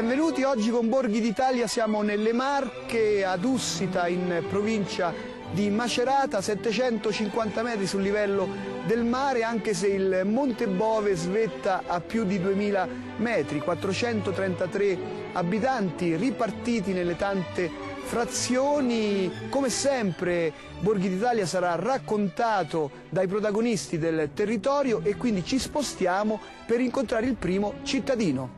Benvenuti, oggi con Borghi d'Italia siamo nelle Marche, ad Ussita, in provincia di Macerata, 750 metri sul livello del mare, anche se il Monte Bove svetta a più di 2000 metri, 433 abitanti ripartiti nelle tante frazioni. Come sempre Borghi d'Italia sarà raccontato dai protagonisti del territorio e quindi ci spostiamo per incontrare il primo cittadino.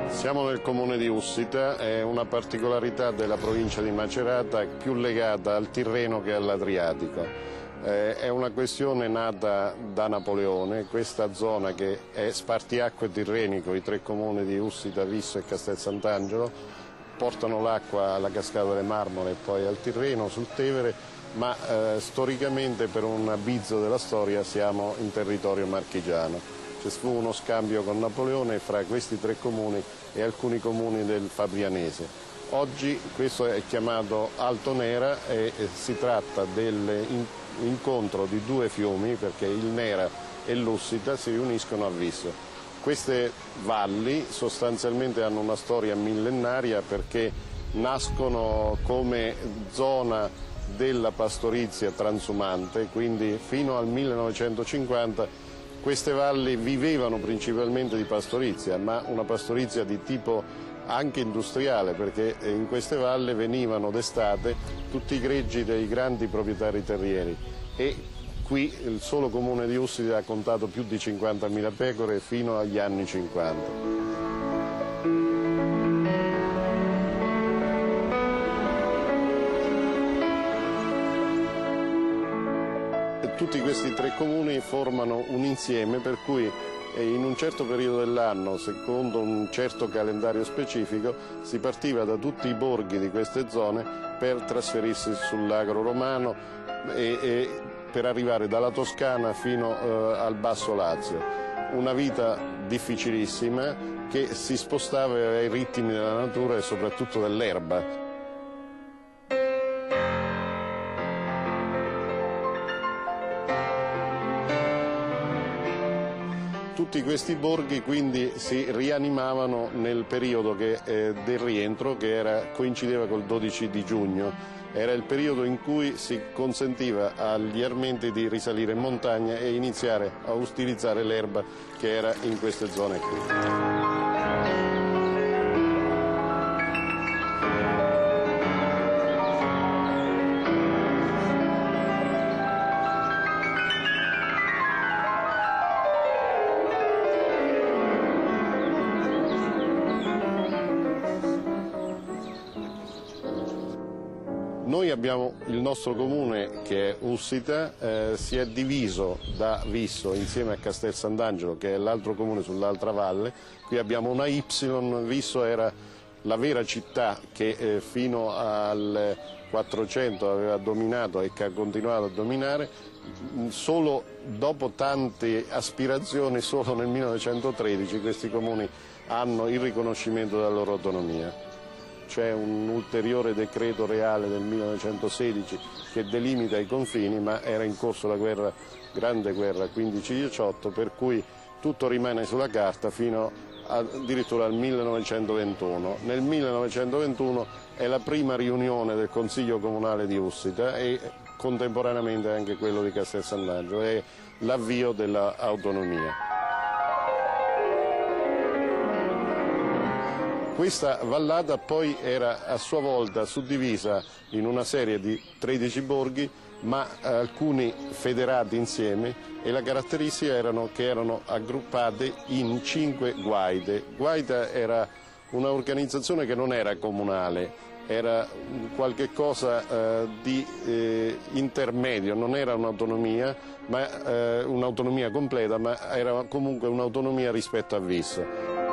Siamo nel comune di Ussita, è una particolarità della provincia di Macerata più legata al Tirreno che all'Adriatico. È una questione nata da Napoleone, questa zona che è spartiacque tirrenico, i tre comuni di Ussita, Visso e Castel Sant'Angelo, portano l'acqua alla Cascata delle Marmore e poi al Tirreno, sul Tevere, ma storicamente per un abbizzo della storia siamo in territorio marchigiano. Ci fu uno scambio con Napoleone fra questi tre comuni e alcuni comuni del Fabrianese. Oggi questo è chiamato Alto Nera e si tratta dell'incontro di due fiumi, perché il Nera e l'Ussita si riuniscono a Visso. Queste valli sostanzialmente hanno una storia millenaria perché nascono come zona della pastorizia transumante, quindi fino al 1950 queste valli vivevano principalmente di pastorizia, ma una pastorizia di tipo anche industriale, perché in queste valli venivano d'estate tutti i greggi dei grandi proprietari terrieri e qui il solo comune di Ussita ha contato più di 50.000 pecore fino agli anni 50. Tutti questi tre comuni formano un insieme per cui in un certo periodo dell'anno, secondo un certo calendario specifico, si partiva da tutti i borghi di queste zone per trasferirsi sull'Agro Romano e per arrivare dalla Toscana fino al Basso Lazio. Una vita difficilissima che si spostava ai ritmi della natura e soprattutto dell'erba. Tutti questi borghi quindi si rianimavano nel periodo del rientro che coincideva col 12 di giugno. Era il periodo in cui si consentiva agli armenti di risalire in montagna e iniziare a utilizzare l'erba che era in queste zone qui. Noi abbiamo il nostro comune che è Ussita, si è diviso da Visso insieme a Castel Sant'Angelo che è l'altro comune sull'altra valle. Qui abbiamo una Y, Visso era la vera città che fino al 400 aveva dominato e che ha continuato a dominare. Solo dopo tante aspirazioni, solo nel 1913 questi comuni hanno il riconoscimento della loro autonomia. C'è un ulteriore decreto reale del 1916 che delimita i confini, ma era in corso la grande guerra 15-18, per cui tutto rimane sulla carta fino addirittura al 1921. Nel 1921 è la prima riunione del Consiglio Comunale di Ussita e contemporaneamente anche quello di Castel Sant'Angelo, è l'avvio dell'autonomia. Questa vallata poi era a sua volta suddivisa in una serie di 13 borghi, ma alcuni federati insieme, e la caratteristica che erano aggruppate in 5 guaide. Guaida era un'organizzazione che non era comunale, era qualche cosa di intermedio, non era un'autonomia, ma un'autonomia completa, ma era comunque un'autonomia rispetto a Visso.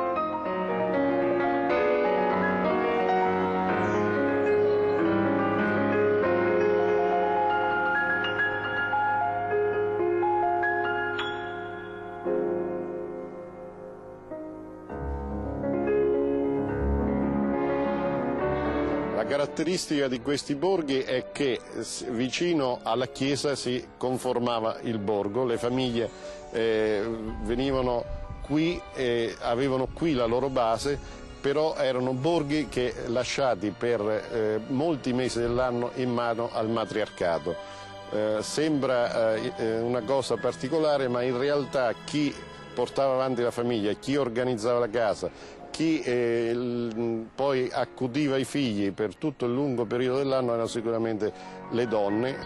caratteristica di questi borghi è che vicino alla chiesa si conformava il borgo, le famiglie venivano qui e avevano qui la loro base, però erano borghi che lasciati per molti mesi dell'anno in mano al matriarcato. Sembra una cosa particolare, ma in realtà chi portava avanti la famiglia, chi organizzava la casa, chi poi accudiva i figli per tutto il lungo periodo dell'anno erano sicuramente le donne.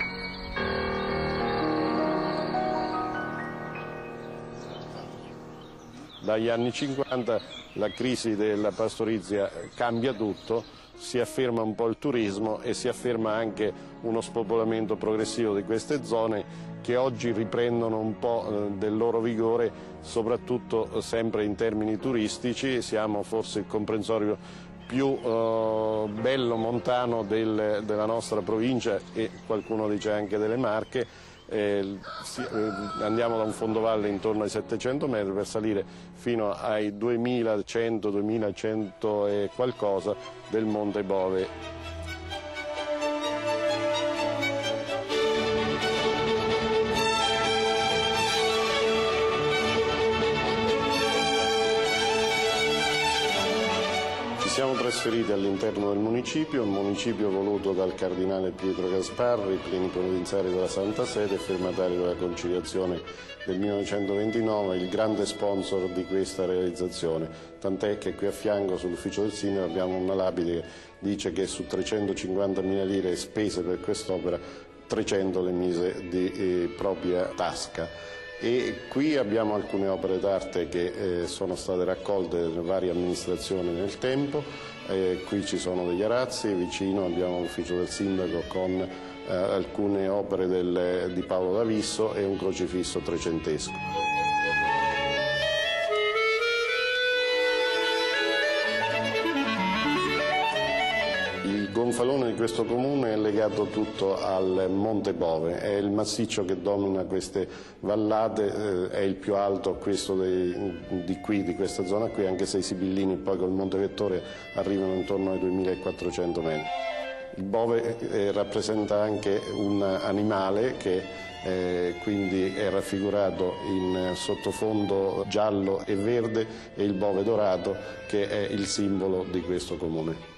Dagli anni 50 la crisi della pastorizia cambia tutto, si afferma un po' il turismo e si afferma anche uno spopolamento progressivo di queste zone che oggi riprendono un po' del loro vigore, soprattutto sempre in termini turistici. Siamo forse il comprensorio più bello montano della nostra provincia e qualcuno dice anche delle Marche. Andiamo da un fondovalle intorno ai 700 metri per salire fino ai 2100 e qualcosa del Monte Bove. Siamo trasferiti all'interno del municipio, un municipio voluto dal cardinale Pietro Gasparri, plenipotenziario della Santa Sede e firmatario della conciliazione del 1929, il grande sponsor di questa realizzazione. Tant'è che qui a fianco sull'ufficio del sindaco abbiamo una lapide che dice che su 350.000 lire spese per quest'opera 300 le mise di propria tasca. E qui abbiamo alcune opere d'arte che sono state raccolte da varie amministrazioni nel tempo. Qui ci sono degli arazzi, vicino abbiamo l'ufficio del sindaco con alcune opere di Paolo D'Avisso e un crocifisso trecentesco. Il gonfalone di questo comune è legato tutto al Monte Bove, è il massiccio che domina queste vallate, è il più alto questo di questa zona qui, anche se i Sibillini poi col Monte Vettore arrivano intorno ai 2400 metri. Il Bove rappresenta anche un animale che quindi è raffigurato in sottofondo giallo e verde, e il Bove dorato che è il simbolo di questo comune.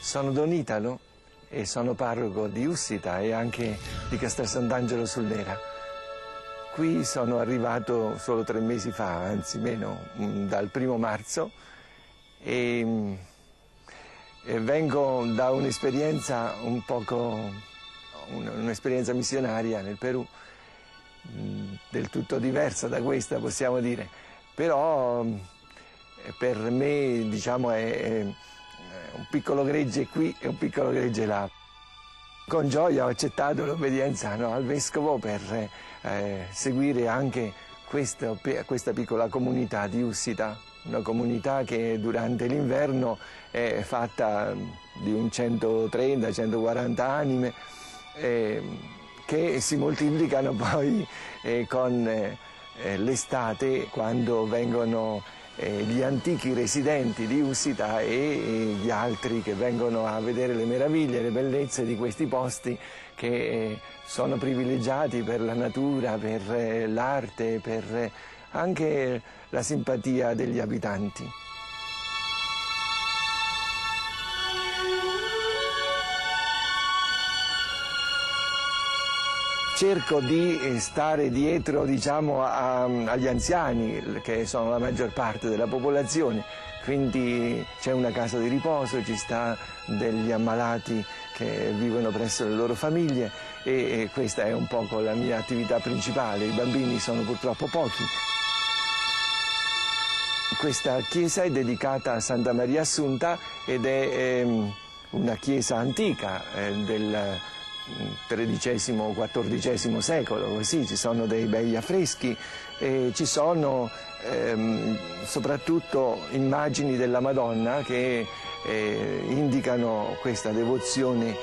Sono Don Italo e sono parroco di Ussita e anche di Castel Sant'Angelo sul Nera. Qui sono arrivato solo 3 mesi fa, anzi meno, dal 1° marzo, e vengo da un'esperienza un'esperienza missionaria nel Perù, del tutto diversa da questa, possiamo dire, però per me, diciamo, è un piccolo gregge qui e un piccolo gregge là. Con gioia ho accettato l'obbedienza al Vescovo per seguire anche questa piccola comunità di Ussita, una comunità che durante l'inverno è fatta di un 130-140 anime che si moltiplicano poi con l'estate, quando vengono gli antichi residenti di Ussita e gli altri che vengono a vedere le meraviglie, le bellezze di questi posti che sono privilegiati per la natura, per l'arte, per anche la simpatia degli abitanti. Cerco di stare dietro, diciamo, agli anziani, che sono la maggior parte della popolazione, quindi c'è una casa di riposo, ci sta degli ammalati che vivono presso le loro famiglie e questa è un poco la mia attività principale. I bambini sono purtroppo pochi. Questa chiesa è dedicata a Santa Maria Assunta ed è una chiesa antica del XIII-XIV secolo, così ci sono dei bei affreschi e ci sono soprattutto immagini della Madonna che indicano questa devozione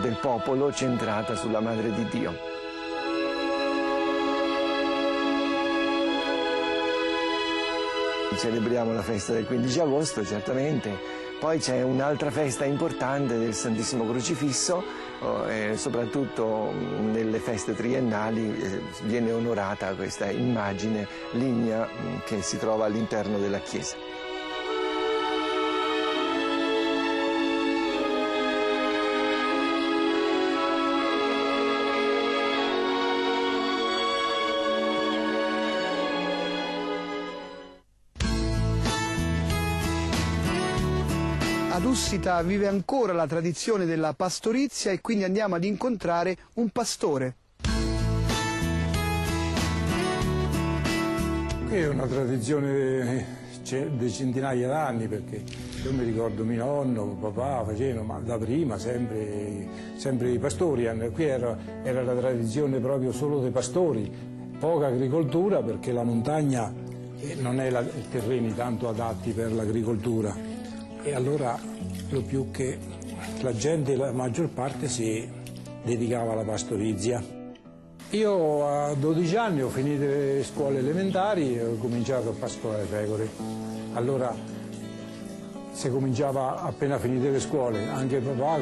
del popolo centrata sulla Madre di Dio. Celebriamo la festa del 15 agosto, certamente, poi c'è un'altra festa importante del Santissimo Crocifisso, soprattutto nelle feste triennali viene onorata questa immagine lignea che si trova all'interno della chiesa. Ad Ussita vive ancora la tradizione della pastorizia e quindi andiamo ad incontrare un pastore. Qui è una tradizione di centinaia d'anni, perché io mi ricordo mio nonno, papà facevano, ma da prima sempre i pastori. Qui era la tradizione proprio solo dei pastori, poca agricoltura perché la montagna non è i terreni tanto adatti per l'agricoltura. E allora lo più che la gente, la maggior parte, si dedicava alla pastorizia. Io a 12 anni ho finito le scuole elementari e ho cominciato a pascolare pecore. Allora si cominciava appena finite le scuole, anche papà è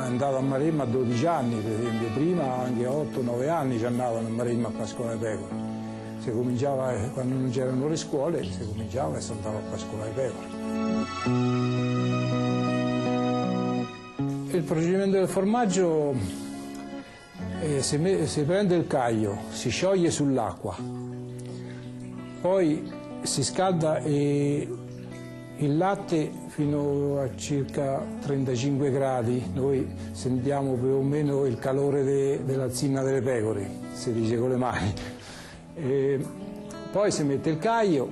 andato a Maremma a 12 anni, per esempio, prima anche a 8-9 anni ci andavano a Maremma a pascolare pecore. Si cominciava, quando non c'erano le scuole, si cominciava e si andava a pascolare pecore. Il procedimento del formaggio si prende il caglio, si scioglie sull'acqua, poi si scalda il latte fino a circa 35 gradi, noi sentiamo più o meno il calore della zinna delle pecore, si dice con le mani. Poi si mette il caglio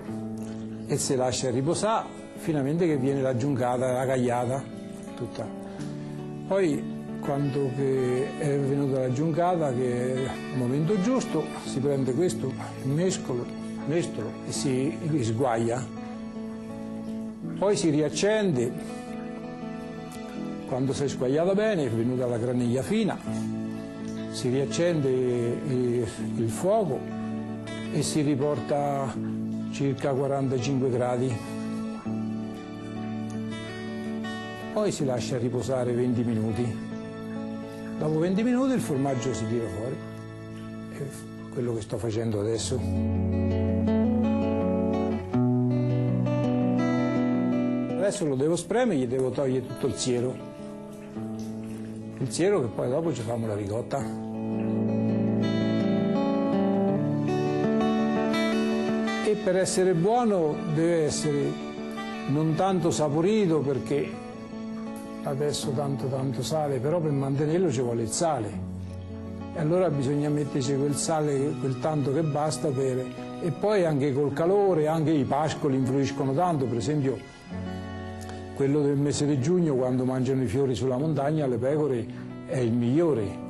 e si lascia riposare finalmente che viene la giungata, la cagliata tutta. Poi quando è venuta la giungata, che è il momento giusto, si prende questo, il mestolo e si sguaglia. Poi si riaccende, quando si è sguagliata bene, è venuta la graniglia fina, si riaccende il fuoco e si riporta circa 45 gradi. Poi si lascia riposare 20 minuti. Dopo 20 minuti il formaggio si tira fuori, è quello che sto facendo adesso. Adesso lo devo spremere, gli devo togliere tutto il siero che poi dopo ci facciamo la ricotta. E per essere buono deve essere non tanto saporito, perché adesso tanto sale, però per mantenerlo ci vuole il sale. E allora bisogna metterci quel sale, quel tanto che basta e poi anche col calore, anche i pascoli influiscono tanto, per esempio quello del mese di giugno, quando mangiano i fiori sulla montagna, le pecore è il migliore.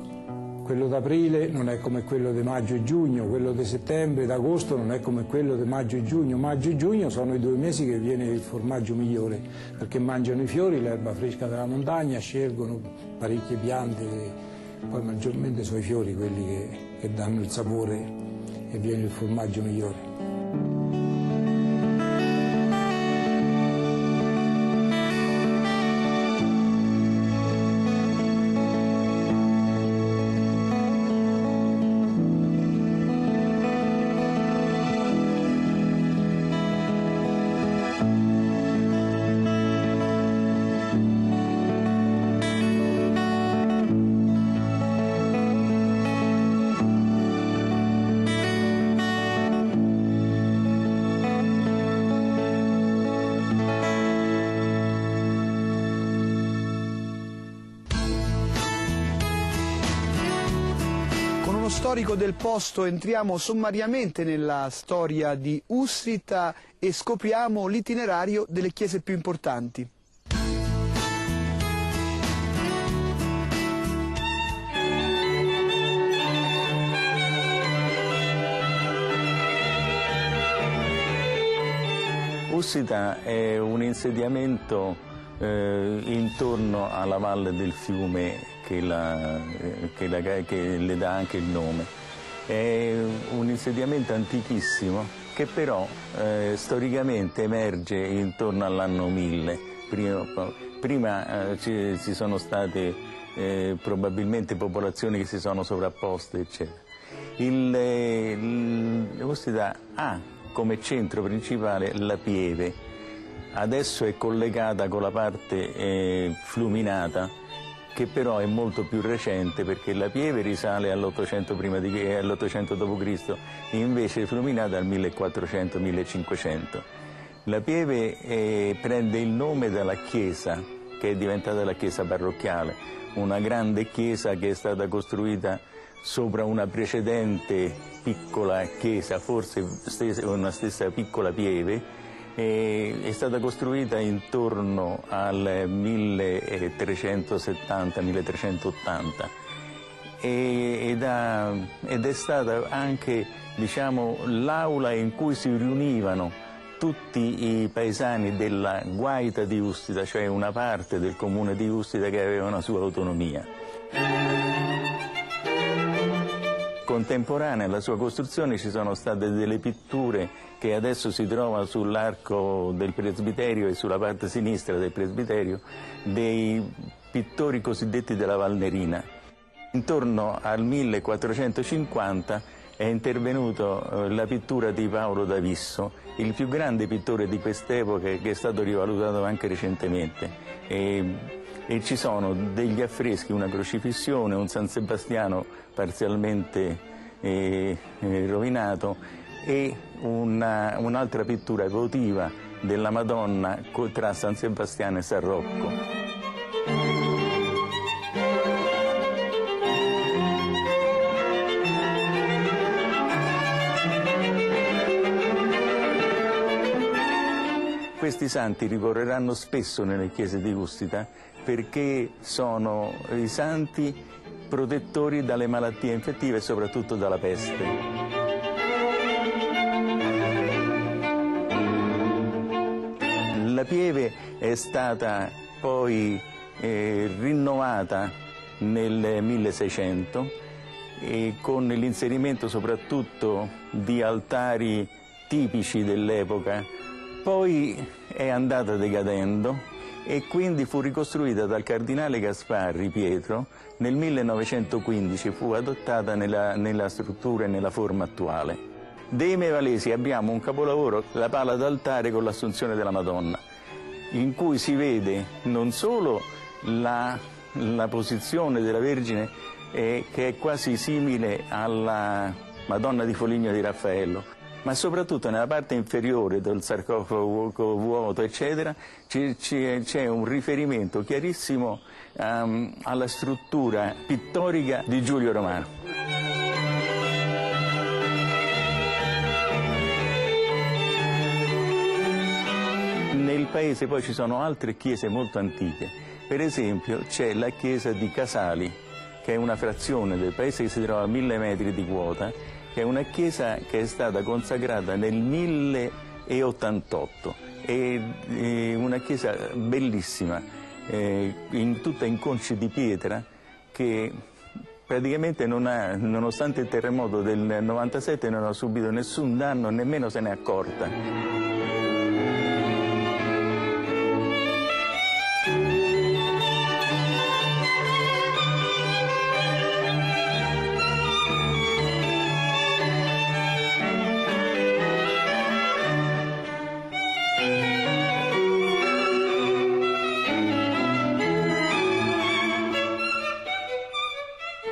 Quello d'aprile non è come quello di maggio e giugno, quello di settembre e d'agosto non è come quello di maggio e giugno. Maggio e giugno sono i 2 mesi che viene il formaggio migliore, perché mangiano i fiori, l'erba fresca della montagna, scelgono parecchie piante, poi maggiormente sono i fiori quelli che danno il sapore e viene il formaggio migliore. Storico del posto entriamo sommariamente nella storia di Ussita e scopriamo l'itinerario delle chiese più importanti. Ussita è un insediamento intorno alla valle del fiume che le dà anche il nome. È un insediamento antichissimo che però storicamente emerge intorno all'anno 1000. Prima ci sono state probabilmente popolazioni che si sono sovrapposte, eccetera. L'Ustida ha come centro principale la Pieve, adesso è collegata con la parte fluminata, che però è molto più recente perché la Pieve risale all'800 d.C., invece Fluminata al 1400-1500. La Pieve prende il nome dalla chiesa, che è diventata la chiesa parrocchiale, una grande chiesa che è stata costruita sopra una precedente piccola chiesa, forse una stessa piccola pieve, è stata costruita intorno al 1370-1380 ed è stata anche, diciamo, l'aula in cui si riunivano tutti i paesani della Guaita di Ustida, cioè una parte del comune di Ustida che aveva una sua autonomia. Contemporanea alla sua costruzione ci sono state delle pitture che adesso si trovano sull'arco del presbiterio e sulla parte sinistra del presbiterio, dei pittori cosiddetti della Valnerina. Intorno al 1450 è intervenuta la pittura di Paolo da Visso, il più grande pittore di quest'epoca, che è stato rivalutato anche recentemente. E ci sono degli affreschi, una crocifissione, un San Sebastiano parzialmente rovinato e un'altra pittura votiva della Madonna tra San Sebastiano e San Rocco. Questi santi ricorreranno spesso nelle chiese di Ustida perché sono i santi protettori dalle malattie infettive e soprattutto dalla peste. La Pieve è stata poi rinnovata nel 1600 e con l'inserimento soprattutto di altari tipici dell'epoca. Poi è andata decadendo e quindi fu ricostruita dal cardinale Gasparri Pietro nel 1915, fu adottata nella struttura e nella forma attuale. Dei Mevalesi abbiamo un capolavoro, la pala d'altare con l'Assunzione della Madonna, in cui si vede non solo la posizione della Vergine che è quasi simile alla Madonna di Foligno di Raffaello, ma soprattutto nella parte inferiore del sarcofago vuoto, eccetera, c'è un riferimento chiarissimo alla struttura pittorica di Giulio Romano. Nel paese poi ci sono altre chiese molto antiche, per esempio c'è la chiesa di Casali, che è una frazione del paese che si trova a 1000 metri di quota, che è una chiesa che è stata consacrata nel 1088, è una chiesa bellissima, tutta in conci di pietra, che praticamente nonostante il terremoto del 97 non ha subito nessun danno, nemmeno se n'è accorta.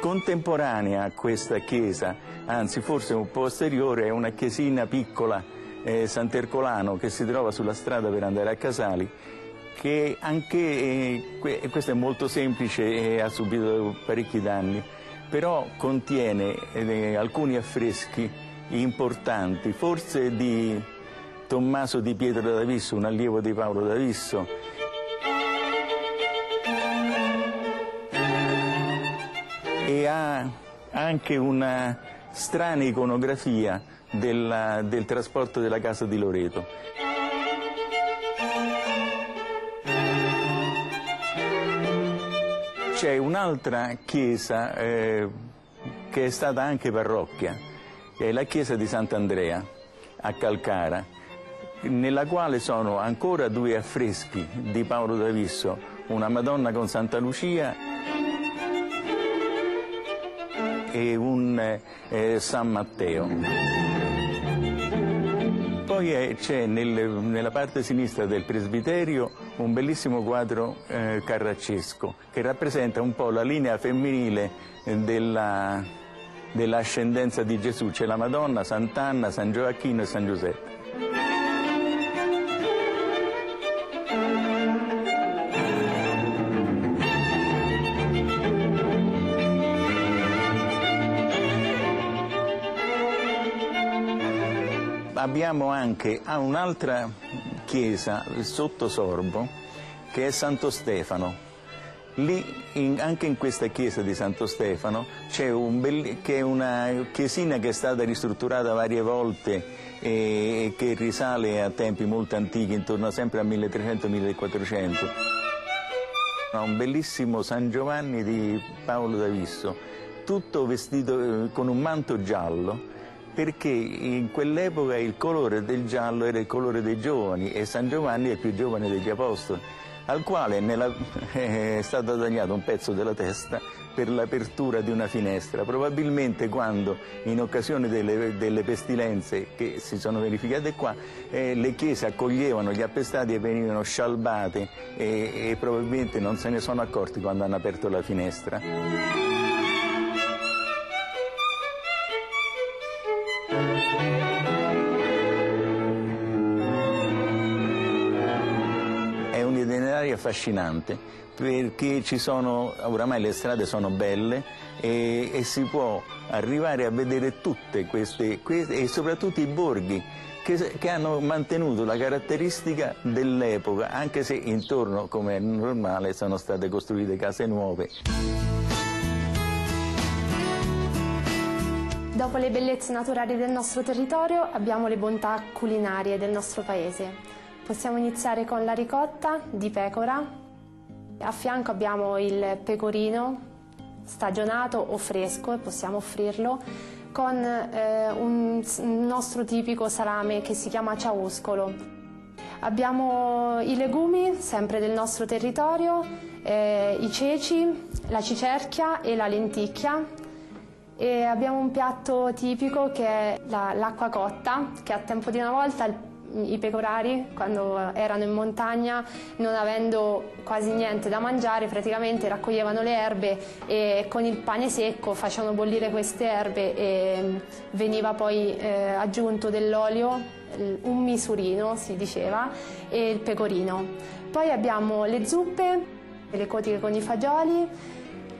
Contemporanea a questa chiesa, anzi forse un po' posteriore, è una chiesina piccola, Sant'Ercolano, che si trova sulla strada per andare a Casali, che anche, questo è molto semplice e ha subito parecchi danni, però contiene alcuni affreschi importanti, forse di Tommaso di Pietro da Visso, un allievo di Paolo da Visso, e ha anche una strana iconografia del trasporto della casa di Loreto. C'è un'altra chiesa che è stata anche parrocchia, che è la chiesa di Sant'Andrea a Calcara, nella quale sono ancora 2 affreschi di Paolo d'Avisso, una Madonna con Santa Lucia e un San Matteo. Poi c'è nella parte sinistra del presbiterio un bellissimo quadro carraccesco che rappresenta un po' la linea femminile dell'ascendenza di Gesù. C'è la Madonna, Sant'Anna, San Gioacchino e San Giuseppe. Abbiamo anche un'altra chiesa sotto Sorbo che è Santo Stefano. Lì, anche in questa chiesa di Santo Stefano, c'è che è una chiesina che è stata ristrutturata varie volte e che risale a tempi molto antichi, intorno sempre al 1300-1400. Ha un bellissimo San Giovanni di Paolo d'Avisso, tutto vestito con un manto giallo, perché in quell'epoca il colore del giallo era il colore dei giovani e San Giovanni è il più giovane degli apostoli, al quale è stato tagliato un pezzo della testa per l'apertura di una finestra, probabilmente quando in occasione delle pestilenze che si sono verificate qua, le chiese accoglievano gli appestati e venivano scialbate e probabilmente non se ne sono accorti quando hanno aperto la finestra. Affascinante perché oramai le strade sono belle e si può arrivare a vedere tutte queste e soprattutto i borghi che hanno mantenuto la caratteristica dell'epoca, anche se intorno, come è normale, sono state costruite case nuove. Dopo le bellezze naturali del nostro territorio abbiamo le bontà culinarie del nostro paese. Possiamo iniziare con la ricotta di pecora. A fianco abbiamo il pecorino stagionato o fresco e possiamo offrirlo con un nostro tipico salame che si chiama ciauscolo. Abbiamo i legumi, sempre del nostro territorio, i ceci, la cicerchia e la lenticchia. E abbiamo un piatto tipico che è l'acqua cotta, che a tempo di una volta i pecorari, quando erano in montagna, non avendo quasi niente da mangiare, praticamente raccoglievano le erbe e con il pane secco facevano bollire queste erbe e veniva poi aggiunto dell'olio, un misurino si diceva, e il pecorino. Poi abbiamo le zuppe, le cotiche con i fagioli,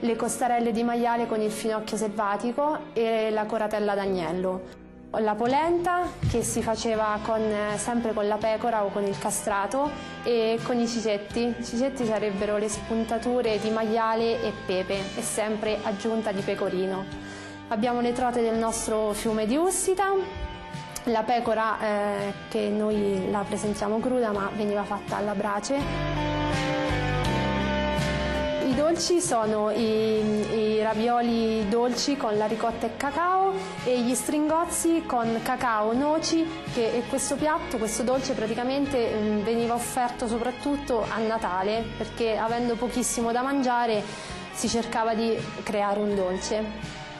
le costarelle di maiale con il finocchio selvatico e la coratella d'agnello. La polenta che si faceva sempre con la pecora o con il castrato e con i cicetti. I cicetti sarebbero le spuntature di maiale e pepe e sempre aggiunta di pecorino. Abbiamo le trote del nostro fiume di Ussita, la pecora che noi la presentiamo cruda ma veniva fatta alla brace. I dolci sono i ravioli dolci con la ricotta e cacao e gli stringozzi con cacao, noci, e questo piatto, questo dolce praticamente veniva offerto soprattutto a Natale, perché avendo pochissimo da mangiare si cercava di creare un dolce.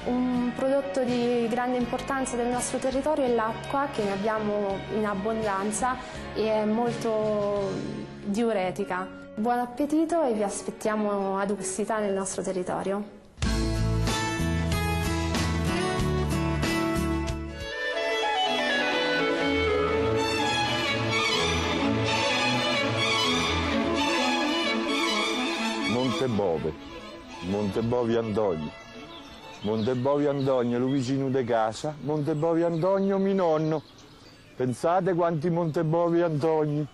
Un prodotto di grande importanza del nostro territorio è l'acqua, che ne abbiamo in abbondanza e è molto diuretica. Buon appetito e vi aspettiamo ad Ussita nel nostro territorio. Montebovi Antonio. Montebovi Antonio, lo vicino di casa. Montebovi Antonio, mio nonno. Pensate quanti Montebovi Antoni.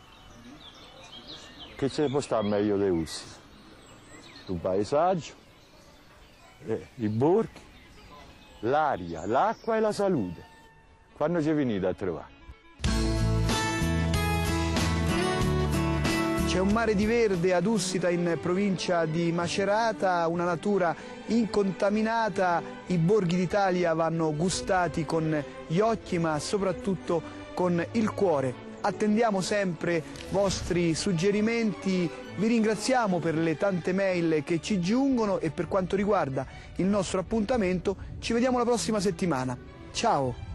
Che ce ne può stare meglio dei Ussita? Il paesaggio, i borghi, l'aria, l'acqua e la salute. Quando ci venite a trovare? C'è un mare di verde ad Ussita in provincia di Macerata, una natura incontaminata, i borghi d'Italia vanno gustati con gli occhi ma soprattutto con il cuore. Attendiamo sempre vostri suggerimenti, vi ringraziamo per le tante mail che ci giungono e per quanto riguarda il nostro appuntamento ci vediamo la prossima settimana. Ciao!